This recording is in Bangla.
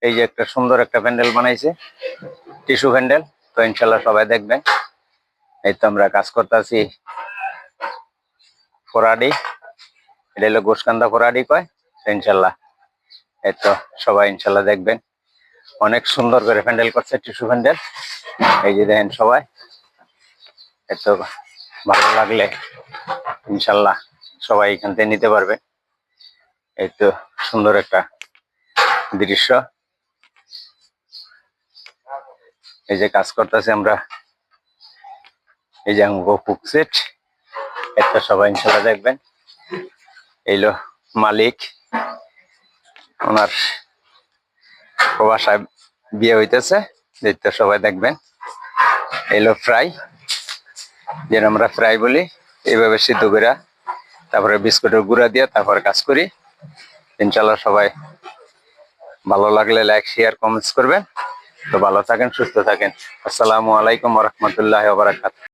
এই যে একটা সুন্দর একটা প্যান্ডেল বানাইছে, টিস্যু প্যান্ডেল। তো ইনশাল্লাহ সবাই দেখবেন। এই তো আমরা কাজ করতেছি ফোরাডি, এটা হলো গোসকান্দা ফোরাডি কয়। তো ইনশাল্লাহ এই তো সবাই ইনশাল্লাহ দেখবেন। অনেক সুন্দর করে প্যান্ডেল করছে, টিস্যু প্যান্ডেল। এই যে দেখেন সবাই, এই তো ভালো লাগলে ইনশাল্লাহ সবাই এখান থেকে নিতে পারবে। এই তো সুন্দর একটা দৃশ্য। এই যে কাজ করতেছি আমরা, এই যে কুক সেট, এটা সবাই ইনশাল্লাহ দেখবেন। এইলো মালিক, ওনার বাসায় বিয়ে হইতেছে, দেখতে সবাই দেখবেন। এইলো ফ্রাই, যেন আমরা ফ্রাই বলি, এইভাবে সিদ্ধ করে তারপরে বিস্কুটের গুঁড়া দিয়ে তারপরে কাজ করি। ইনশাল্লাহ সবাই ভালো লাগলে লাইক শেয়ার কমেন্টস করবেন। তো ভালো থাকেন, সুস্থ থাকেন। আসসালামু আলাইকুম ওয়া রাহমাতুল্লাহি ওয়া বারাকাতুহু।